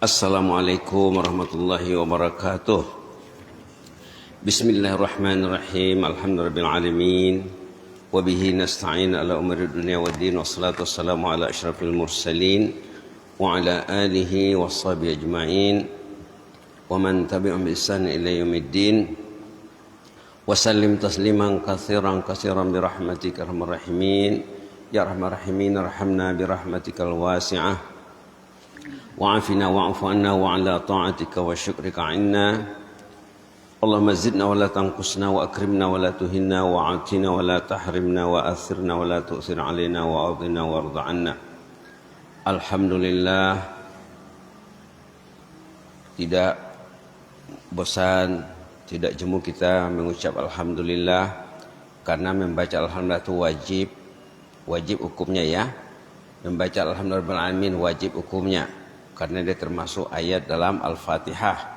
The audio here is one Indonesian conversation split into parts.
Assalamualaikum warahmatullahi wabarakatuh. Bismillahirrahmanirrahim. Alhamdulillahirabbil alamin. Wa bihi nasta'in ala umuri dunya waddin. Wassalatu wassalamu ala asyrafil mursalin wa ala alihi washabihi ajma'in wa man tabi'ahum bi ihsan ila yaumiddin. Wa sallim tasliman katsiran katsiran bi rahmatika arhamar rahimin. Ya arhamar rahimin, arhamna bi rahmatikal wasi'ah. وعافنا واعف عنا وعلى طاعتك وشكرك عنا اللهم زدنا ولا تنقصنا وأكرمنا ولا تهنا وعاتنا ولا تحرمنا وأثرنا ولا تؤثر علينا وأرضنا وارض عنا. Alhamdulillah, tidak bosan, tidak jemu kita mengucap Alhamdulillah, karena membaca Alhamdulillah itu wajib hukumnya ya. Membaca Alhamdulillah wajib hukumnya, karena dia termasuk ayat dalam Al-Fatihah.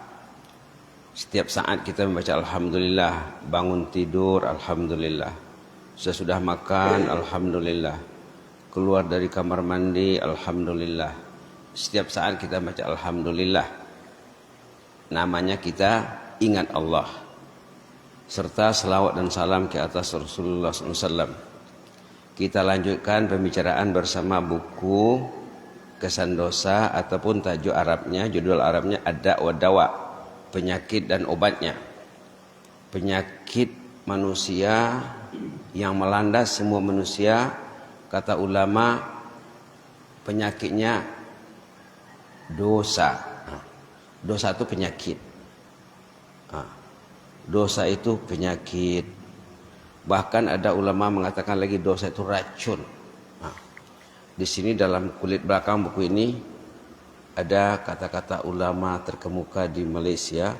Setiap saat kita membaca Alhamdulillah, bangun tidur Alhamdulillah, sesudah makan Alhamdulillah, keluar dari kamar mandi Alhamdulillah. Setiap saat kita baca Alhamdulillah, namanya kita ingat Allah, serta selawat dan salam ke atas Rasulullah SAW. Kita lanjutkan pembicaraan bersama buku Kesan Dosa ataupun tajuk Arabnya, judul Arabnya Ad-Da' wa Dawa, penyakit dan obatnya. Penyakit manusia yang melanda semua manusia, kata ulama, penyakitnya dosa. Dosa itu penyakit. Dosa itu penyakit. Bahkan ada ulama mengatakan lagi dosa itu racun. Di sini dalam kulit belakang buku ini ada kata-kata ulama terkemuka di Malaysia.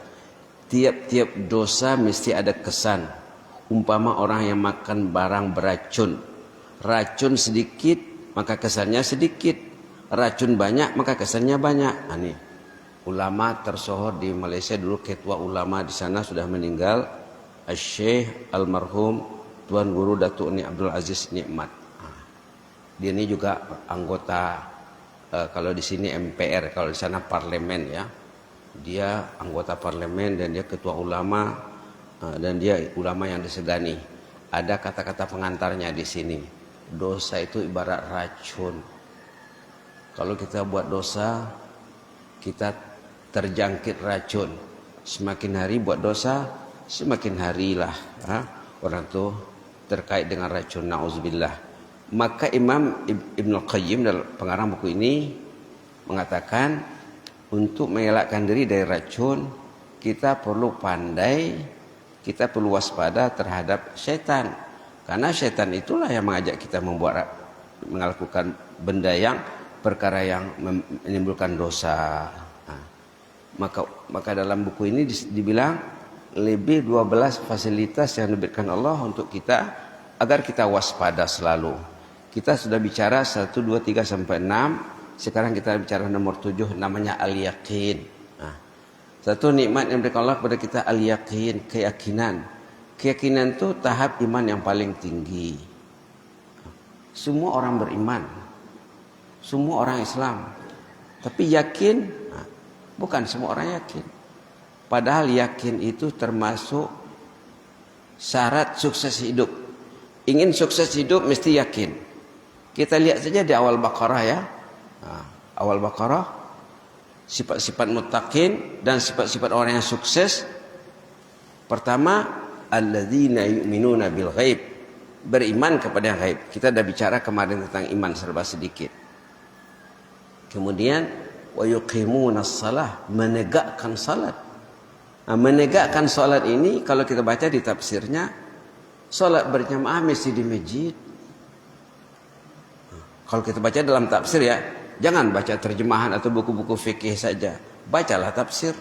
Tiap-tiap dosa mesti ada kesan. Umpama orang yang makan barang beracun, racun sedikit maka kesannya sedikit, racun banyak maka kesannya banyak. Ini ulama tersohor di Malaysia dulu, ketua ulama di sana sudah meninggal, Syekh almarhum Tuan Guru Datuk Ni Abdul Aziz Nikmat. Dia ini juga anggota, kalau di sini MPR, kalau di sana parlemen ya. Dia anggota parlemen dan dia ketua ulama, dan dia ulama yang disegani. Ada kata-kata pengantarnya di sini. Dosa itu ibarat racun. Kalau kita buat dosa, kita terjangkit racun. Semakin hari buat dosa, semakin harilah orang tuh terkait dengan racun. Na'udzubillah. Maka Imam Ibnu Qayyim dalam pengarang buku ini mengatakan, untuk mengelakkan diri dari racun, kita perlu pandai, kita perlu waspada terhadap syaitan. Karena syaitan itulah yang mengajak kita melakukan benda yang, perkara yang menimbulkan dosa. Maka dalam buku ini dibilang lebih 12 fasilitas yang diberikan Allah untuk kita, agar kita waspada selalu. Kita sudah bicara 1, 2, 3 sampai 6. Sekarang kita bicara nomor 7, namanya al-yaqin. Satu nikmat yang diberikan Allah kepada kita, al-yaqin, keyakinan. Keyakinan itu tahap iman yang paling tinggi. Semua orang beriman, semua orang Islam, tapi yakin, bukan semua orang yakin. Padahal yakin itu termasuk syarat sukses hidup. Ingin sukses hidup mesti yakin. Kita lihat saja di awal Baqarah ya. Awal Baqarah, sifat-sifat muttaqin dan sifat-sifat orang yang sukses. Pertama, alladzina yu'minuna bil ghaib, beriman kepada yang gaib. Kita sudah bicara kemarin tentang iman serba sedikit. Kemudian wa yuqimunas shalah, menegakkan salat. Menegakkan salat ini kalau kita baca di tafsirnya, salat berjamaah mesti di masjid. Kalau kita baca dalam tafsir ya, jangan baca terjemahan atau buku-buku fikih saja. Bacalah tafsir.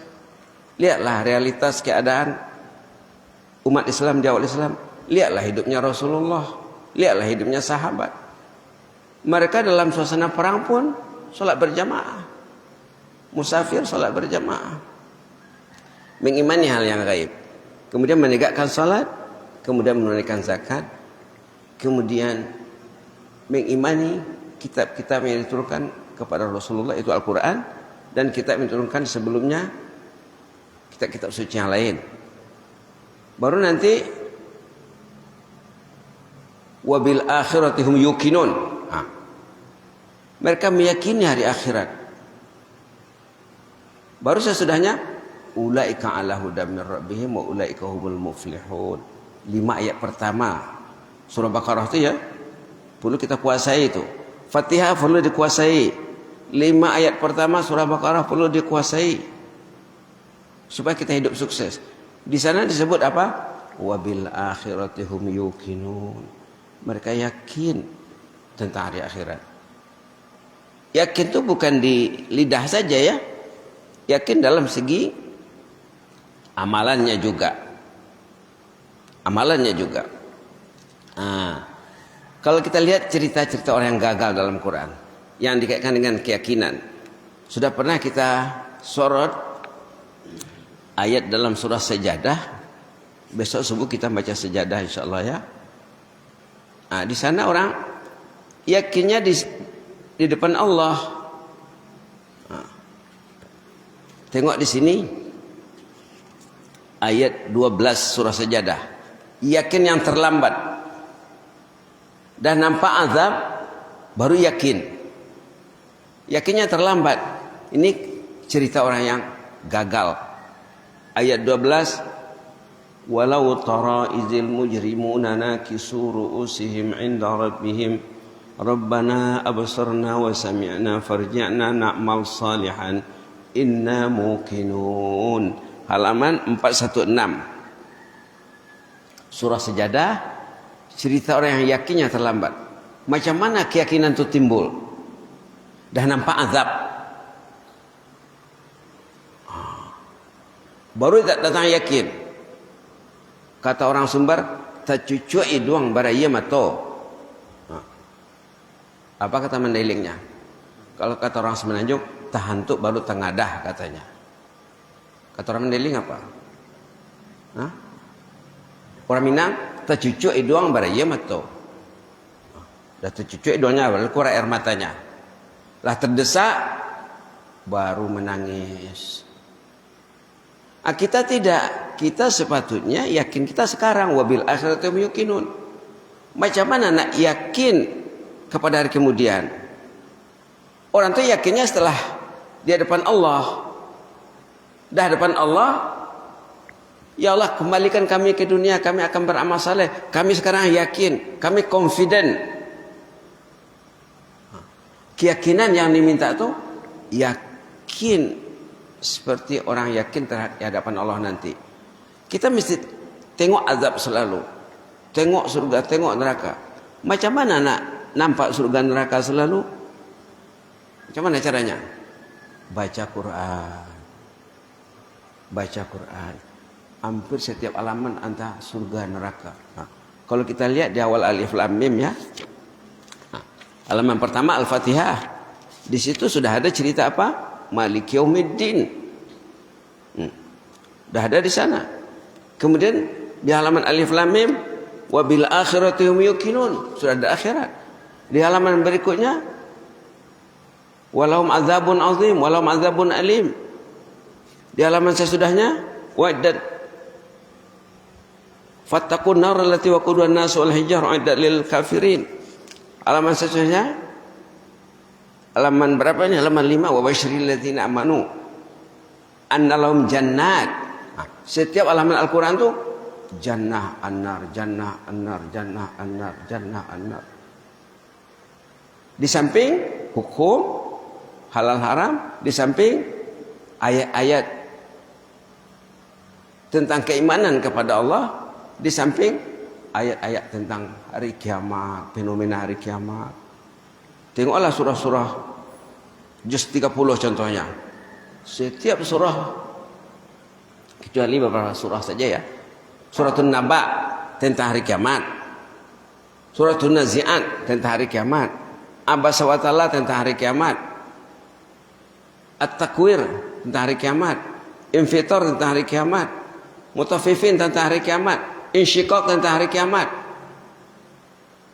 Lihatlah realitas keadaan umat Islam di awal Islam. Lihatlah hidupnya Rasulullah. Lihatlah hidupnya sahabat. Mereka dalam suasana perang pun salat berjamaah. Musafir salat berjamaah. Mengimani hal yang gaib. Kemudian menegakkan salat, kemudian menunaikan zakat, kemudian mengimani kitab-kitab yang diturunkan kepada Rasulullah itu Al-Quran, dan kitab yang diturunkan sebelumnya kitab-kitab suci yang lain. Baru nanti wabil akhirati hum yuqinun. Mereka meyakini hari akhirat. Baru sesudahnya ulaika ala hudam min rabbihim wa ulaika humul muflihun. 5 ayat pertama surah Baqarah itu ya perlu kita kuasai itu. Fatihah perlu dikuasai. 5 ayat pertama surah Baqarah perlu dikuasai supaya kita hidup sukses. Di sana disebut apa? Wabil akhirati hum yuqinun. Mereka yakin tentang hari akhirat. Yakin itu bukan di lidah saja ya. Yakin dalam segi amalannya juga. Amalannya juga. Kalau kita lihat cerita-cerita orang yang gagal dalam Quran yang dikaitkan dengan keyakinan, sudah pernah kita sorot ayat dalam surah Sajadah. Besok subuh kita baca Sajadah insyaallah ya. Di sana orang yakinnya di depan Allah. Tengok di sini ayat 12 surah Sajadah. Yakin yang terlambat. Dah nampak azab baru yakin. Yakinnya terlambat. Ini cerita orang yang gagal. Ayat 12, walau tara izil mujrimuna nakisu ru'usihim 'inda rabbihim rabbana absarna wa sami'na farji'na na'mal salihan inna muqinun. Halaman 416 surah Sajadah. Cerita orang yang yakinnya terlambat. Macam mana keyakinan itu timbul? Dah nampak azab baru datang yakin. Kata orang sumber, tacucui doang baraya mato. Apa kata Mandailing-nya? Kalau kata orang Semenanjung, tahantuk baru tengadah katanya. Kata orang Mandailing apa? Orang Minang, tacucui doang baraya mato. Dah tacucui doangnya baru keluar air matanya. Lah terdesak baru menangis. Kita tidak, kita sepatutnya yakin kita sekarang wabil akhirati hum yuqinun. Macam mana nak yakin kepada hari kemudian? Orang tu yakinnya setelah di hadapan Allah. Dah hadapan Allah, ya Allah kembalikan kami ke dunia, kami akan beramal saleh. Kami sekarang yakin, kami confident. Keyakinan yang diminta tu yakin seperti orang yakin terhadap hadapan Allah nanti. Kita mesti tengok azab selalu, tengok surga, tengok neraka. Macam mana nak nampak surga neraka selalu? Macam mana caranya? Baca Quran. Baca Quran. Hampir setiap halaman antara surga neraka. Kalau kita lihat di awal Alif Lam Mim ya. Halaman pertama Al-Fatihah. Di situ sudah ada cerita apa? Maliki Yaumiddin. Dah ada di sana. Kemudian di halaman Alif Lam Mim wabil akhirati hum yuqinun. Sudah ada akhirat. Di halaman berikutnya walahum azabun azim, walahum azabun alim. Di halaman sesudahnya wa'iddat fattaqun nar allati waquduha an-nas wal hijar uiddat lil kafirin. Halaman sesudahnya halaman berapa ini? Halaman 5 wa basyiril ladzina amanu annalahum jannat. Setiap halaman Al-Qur'an tu jannah an-nar, jannah an-nar, jannah an-nar, jannah an-nar. Di samping hukum halal haram, di samping ayat-ayat tentang keimanan kepada Allah, di samping ayat-ayat tentang hari kiamat, fenomena hari kiamat. Tengoklah surah-surah juz 30 contohnya. Setiap surah kecuali beberapa surah saja ya. Suratul Naba tentang hari kiamat. Suratul Nazi'at tentang hari kiamat. Abasa wa Ta'ala tentang hari kiamat. At-Takwir tentang hari kiamat. Infitar tentang hari kiamat. Mutaffifin tentang hari kiamat. Insyiqaq tentang hari kiamat.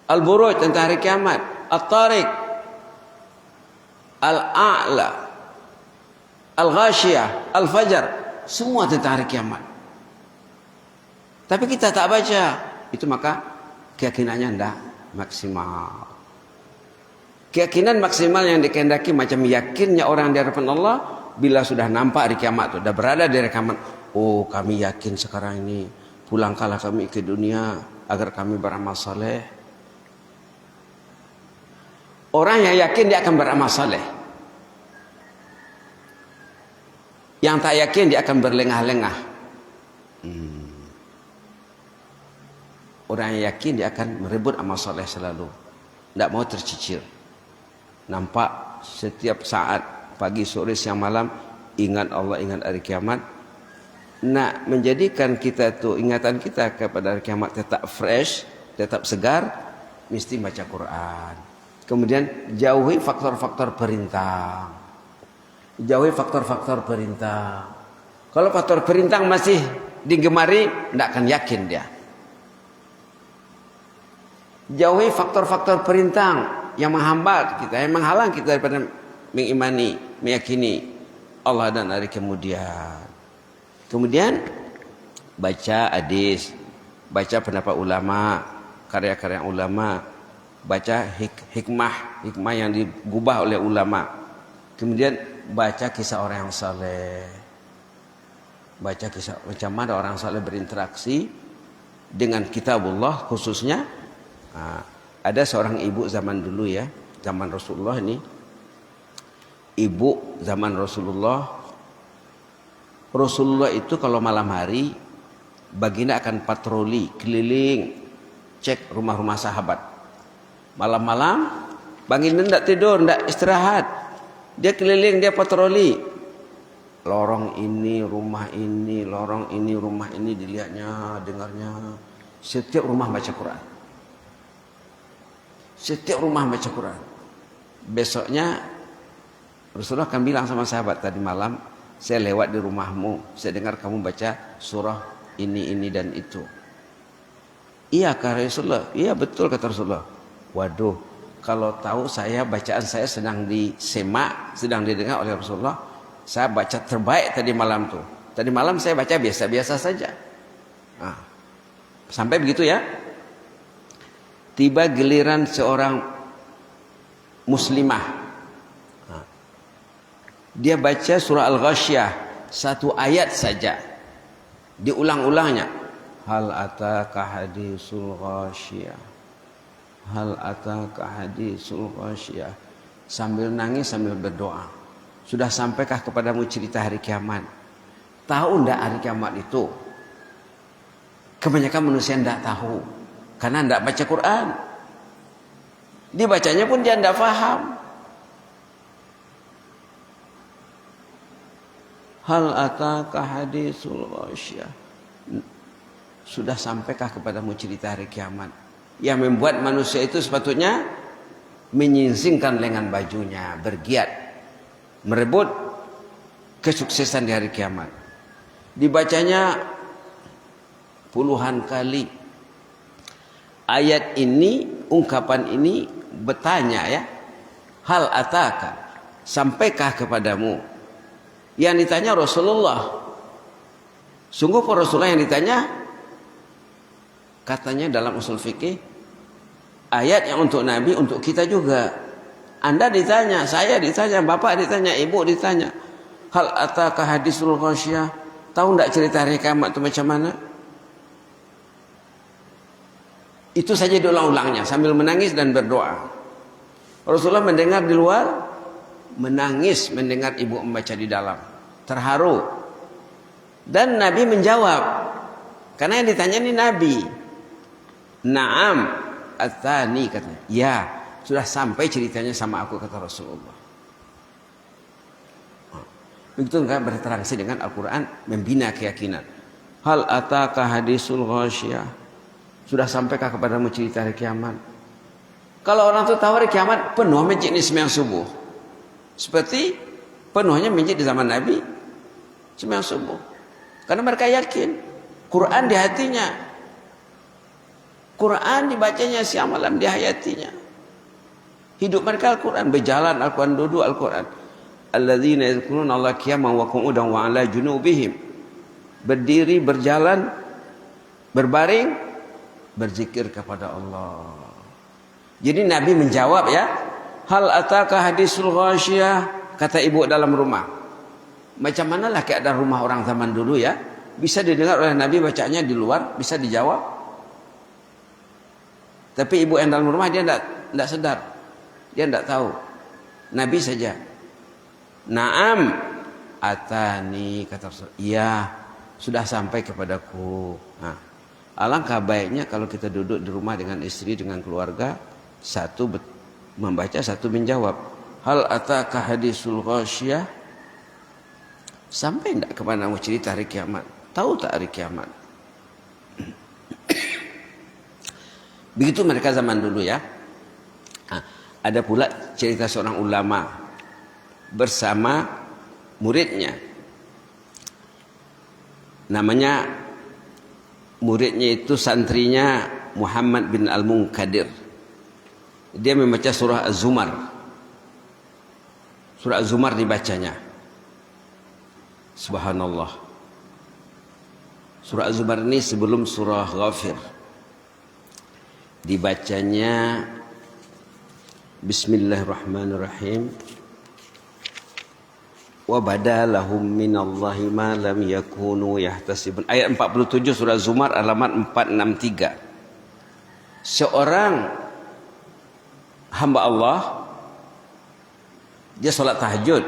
Al-Buruj tentang hari kiamat. At-Tariq Al-A'la, Al-Ghasyiyah, Al-Fajr, semua tentang hari kiamat. Tapi kita tak baca, itu maka keyakinannya tidak maksimal. Keyakinan maksimal yang dikehendaki macam yakinnya orang di hadapan Allah bila sudah nampak hari kiamat, sudah berada di hari kiamat. Oh, kami yakin sekarang ini, pulangkanlah kami ke dunia agar kami beramal saleh. Orang yang yakin dia akan beramal saleh. Yang tak yakin dia akan berlengah-lengah. Orang yang yakin dia akan merebut amal saleh selalu, tidak mau tercicir. Nampak setiap saat, pagi, sore, siang, malam, ingat Allah, ingat hari kiamat. Nak menjadikan kita tu, ingatan kita kepada hari kiamat tetap fresh, tetap segar, mesti baca Quran. Kemudian jauhi faktor-faktor perintah. Jauhi faktor-faktor perintah. Kalau faktor perintah masih digemari, tidak akan yakin dia. Jauhi faktor-faktor perintah yang menghambat kita, yang menghalang kita daripada mengimani, meyakini Allah dan hari kemudian. Kemudian baca hadis, baca pendapat ulama, karya-karya ulama, baca hikmah yang digubah oleh ulama. Kemudian baca kisah orang yang saleh. Baca kisah macam mana orang saleh berinteraksi dengan kitabullah khususnya. Ada seorang ibu zaman dulu ya, zaman Rasulullah ini. Ibu zaman Rasulullah. Rasulullah itu kalau malam hari baginda akan patroli keliling cek rumah-rumah sahabat. Malam-malam baginda tidak tidur, tidak istirahat. Dia keliling, dia patroli. Lorong ini, rumah ini, lorong ini, rumah ini dilihatnya, dengarnya. Setiap rumah baca Quran. Setiap rumah baca Quran. Besoknya Rasulullah akan bilang sama sahabat, tadi malam saya lewat di rumahmu, saya dengar kamu baca surah ini dan itu. Iya kata Rasulullah. Iya betul kata Rasulullah. Waduh, kalau tahu saya bacaan saya sedang disemak, sedang didengar oleh Rasulullah, saya baca terbaik tadi malam tuh. Tadi malam saya baca biasa-biasa saja. Sampai begitu ya. Tiba giliran seorang muslimah. Dia baca surah Al-Ghasyiyah, satu ayat saja. Diulang-ulangnya. Hal ataka hadisul ghasyiyah. Hal ataka hadisul ghasyiyah. Sambil nangis, sambil berdoa. Sudah sampaikah kepadamu cerita hari kiamat? Tahu enggak hari kiamat itu? Kebanyakan manusia enggak tahu. Karena enggak baca Quran. Dibacanya pun dia enggak faham. Hal ataka hadisul ghasyiyah. Sudah sampaikah kepadamu cerita hari kiamat? Yang membuat manusia itu sepatutnya menyingsingkan lengan bajunya, bergiat, merebut kesuksesan di hari kiamat. Dibacanya puluhan kali. Ayat ini, ungkapan ini bertanya ya. Hal ataka, sampaikah kepadamu? Yang ditanya Rasulullah. Sungguh para Rasulullah yang ditanya, katanya dalam usul fikih, ayat yang untuk Nabi, untuk kita juga. Anda ditanya, saya ditanya, bapak ditanya, ibu ditanya. Hal ataka hadisul ghasyiyah. Tahu enggak cerita hari kiamat itu macam mana? Itu saja diulang-ulangnya sambil menangis dan berdoa. Rasulullah mendengar di luar, menangis mendengar ibu membaca di dalam, terharu. Dan Nabi menjawab, karena yang ditanya ini Nabi. Naam atani katanya. Ya, sudah sampai ceritanya sama aku kata Rasulullah. Begitu enggak berinteraksi dengan Al-Quran, membina keyakinan. Hal ataka hadisul ghasyiyah. Sudah sampaikah kepadamu cerita hari kiamat? Kalau orang itu tahu hari kiamat, penuh masjid ini sembahyang subuh. Seperti penuhnya masjid di zaman Nabi sembahyang subuh. Karena mereka yakin Quran di hatinya. Quran dibacanya siang malam, dihayatinya. Hidup mereka Al-Quran, berjalan Al-Quran, duduk Al-Quran. Alladzina yadhkuruna Allah qiyaman wa qu'udan wa 'ala junubihim. Berdiri, berjalan, berbaring, berzikir kepada Allah. Jadi Nabi menjawab ya, hal ataka hadisul ghasyiyah, kata ibu dalam rumah. Macam manalah keadaan rumah orang zaman dulu ya? Bisa didengar oleh Nabi bacanya di luar, bisa dijawab. Tapi ibu yang dalam rumah dia tidak sedar. Dia tidak tahu. Nabi saja. Naam atani, kata Rasul. Iya, sudah sampai kepadaku. Nah, alangkah baiknya kalau kita duduk di rumah dengan istri, dengan keluarga, satu membaca, satu menjawab. Hal ataka hadisul ghasyiyah? Sampai tidak kemana-mana cerita hari kiamat. Tahu tak hari kiamat? Begitu mereka zaman dulu ya. Nah, ada pula cerita seorang ulama bersama muridnya. Namanya, muridnya itu santrinya Muhammad bin Al-Munkadir. Dia membaca surah Az-Zumar. Surah Az-Zumar dibacanya. Subhanallah. Surah Az-Zumar ini sebelum surah Ghafir. Dibacanya Bismillahirrahmanirrahim. Wa badalahum minallahi ma lam yakunu yahtasibun. Ayat 47 surah Zumar alamat 463. Seorang hamba Allah, dia sholat tahajud,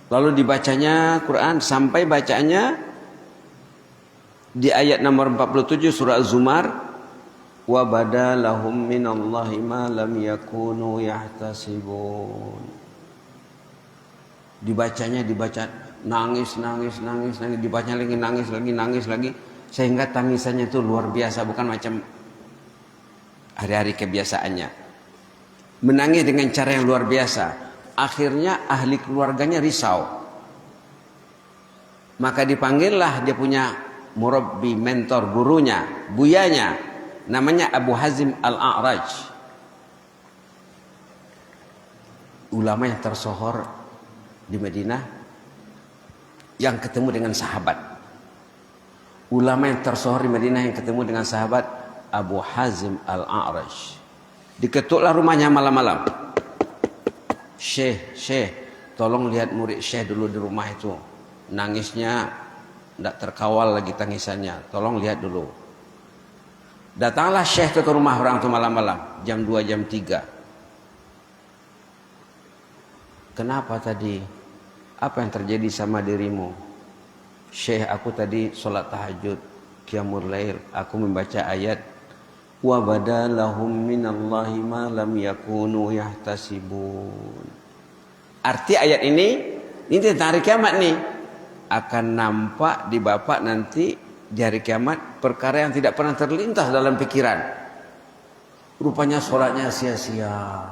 lalu dibacanya Quran sampai bacanya di ayat nomor 47 surah Zumar, wa badalahum minallahi ma lam yakunu yahtasibun. Dibacanya nangis, dibacanya lagi nangis lagi, sehingga tangisannya itu luar biasa, bukan macam hari-hari kebiasaannya. Menangis dengan cara yang luar biasa. Akhirnya ahli keluarganya risau. Maka dipanggillah dia punya murabbi, mentor, gurunya, buyanya, namanya Abu Hazim Al-A'raj. Ulama yang tersohor di Madinah yang ketemu dengan sahabat. Ulama yang tersohor di Madinah yang ketemu dengan sahabat Abu Hazim Al-A'raj. Diketuklah rumahnya malam-malam. Syekh, tolong lihat murid Syekh dulu di rumah itu. Nangisnya tidak terkawal lagi tangisannya. Tolong lihat dulu. Datanglah Syekh ke rumah orang itu malam-malam. Jam 2, jam 3. Kenapa tadi? Apa yang terjadi sama dirimu? Syekh, aku tadi sholat tahajud, qiyamul lail. Aku membaca ayat, wa badalahum minallahi ma lam yakunu yahtasibun. Arti ayat ini tentang hari kiamat nih. Akan nampak di bapak nanti di hari kiamat perkara yang tidak pernah terlintas dalam pikiran. Rupanya sholatnya sia-sia.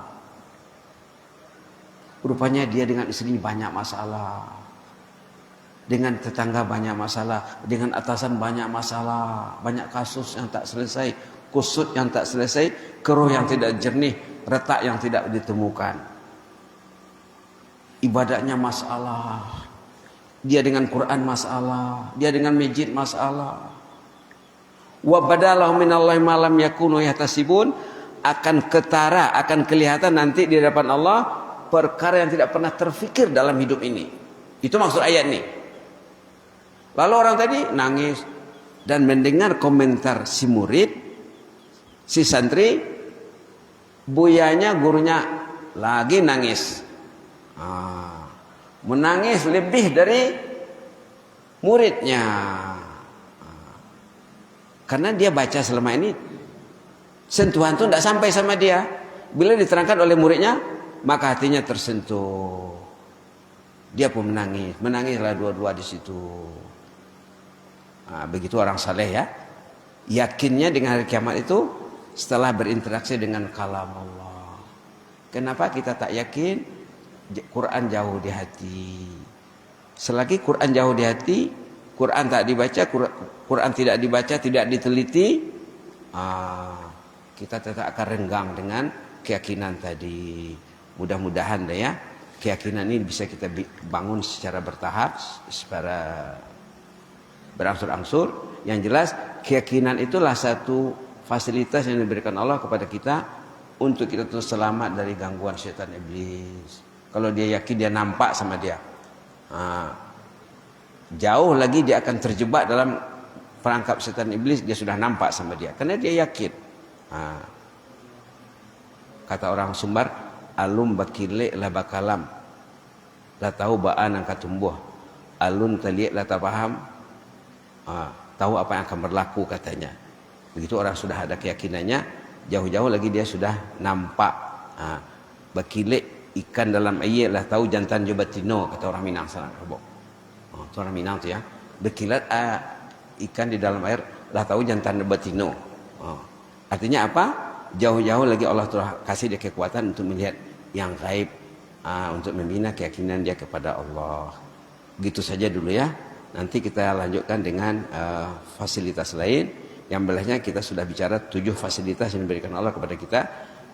Rupanya dia dengan istri banyak masalah. Dengan tetangga banyak masalah. Dengan atasan banyak masalah. Banyak kasus yang tak selesai. Kusut yang tak selesai. Keruh yang tidak jernih. Retak yang tidak ditemukan. Ibadahnya masalah. Dia dengan Quran masalah. Dia dengan masjid masalah. Wa badalahum minallahi ma lam yakunu yahtasibun. Akan ketara, akan kelihatan nanti di hadapan Allah perkara yang tidak pernah terfikir dalam hidup ini. Itu maksud ayat ini. Lalu orang tadi nangis dan mendengar komentar si murid, si santri, buyanya, gurunya lagi nangis. Menangis lebih dari muridnya. Karena dia baca selama ini sentuhan itu tidak sampai sama dia. Bila diterangkan oleh muridnya, maka hatinya tersentuh. Dia pun menangis. Menangislah dua-dua di situ. Begitu orang saleh ya. Yakinnya dengan hari kiamat itu setelah berinteraksi dengan kalam Allah. Kenapa kita tak yakin? Quran jauh di hati. Selagi Quran jauh di hati, Quran tak dibaca, Quran tidak dibaca, tidak diteliti, kita tetap akan renggang dengan keyakinan tadi. Mudah-mudahan deh ya, keyakinan ini bisa kita bangun secara bertahap, secara berangsur-angsur. Yang jelas keyakinan itulah satu fasilitas yang diberikan Allah kepada kita untuk kita terus selamat dari gangguan syaitan iblis. Kalau dia yakin dia nampak sama dia, jauh lagi dia akan terjebak dalam perangkap setan iblis. Dia sudah nampak sama dia karena dia yakin. Kata orang Sumbar, alum bakile la bakalam, la tahu baan angkat tumbuh, alun taliek la paham, tahu apa yang akan berlaku katanya. Begitu orang sudah ada keyakinannya, jauh-jauh lagi dia sudah nampak. Bakile ikan dalam air lah tahu jantan jo batino, kata orang Minang sana. Itu orang Minang tu ya. Berkilat ikan di dalam air lah tahu jantan batino. Artinya apa? Jauh-jauh lagi Allah telah kasih dia kekuatan untuk melihat yang gaib, untuk membina keyakinan dia kepada Allah. Begitu saja dulu ya. Nanti kita lanjutkan dengan fasilitas lain. Yang belahnya kita sudah bicara 7 fasilitas yang diberikan Allah kepada kita.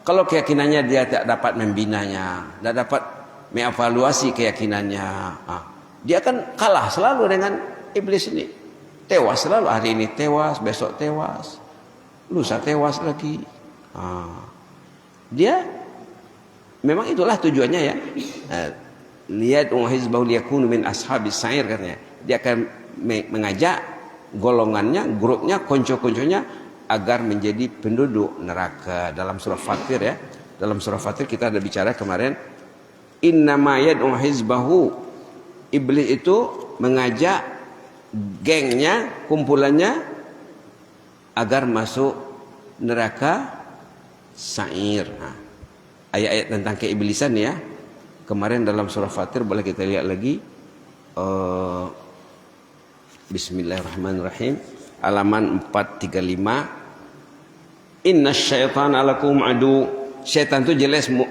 Kalau keyakinannya dia tidak dapat membinanya, tidak dapat mengevaluasi keyakinannya, dia akan kalah selalu dengan iblis ini. Tewas selalu, hari ini tewas, besok tewas, lusa tewas lagi. Dia memang itulah tujuannya ya. Lihat hizbahu liyakunu min ashabis sa'ir katanya. Dia akan mengajak golongannya, grupnya, konco-konconya agar menjadi penduduk neraka. Dalam surah Fatir ya. Dalam surah Fatir kita ada bicara kemarin, innama yad'u hizbahu, iblis itu mengajak gengnya, kumpulannya agar masuk neraka sa'ir. Ayat-ayat tentang keiblisan ya. Kemarin dalam surah Fatir boleh kita lihat lagi. Bismillahirrahmanirrahim. Halaman 435. Inna syaitana lakum adu. Syaitan itu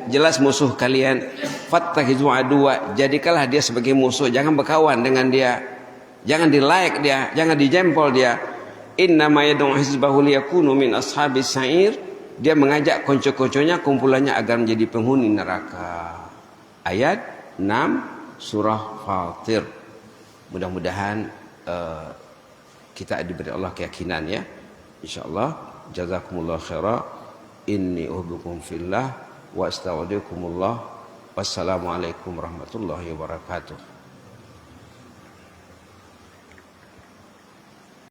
jelas musuh kalian. Fattakhizu aduwa. Jadikanlah dia sebagai musuh. Jangan berkawan dengan dia. Jangan di-like dia. Jangan dijempol dia. Innama yad'u hizbahu liyakunu min ashabis sa'ir. Dia mengajak konco-konconya, kumpulannya agar menjadi penghuni neraka. Ayat 6 surah Fatir. Mudah-mudahan kita diberi Allah keyakinan ya. Insyaallah. Jazakumullah khaira. Inni uhibbukum fillah wa astaudikumullah. Wassalamualaikum warahmatullahi wabarakatuh.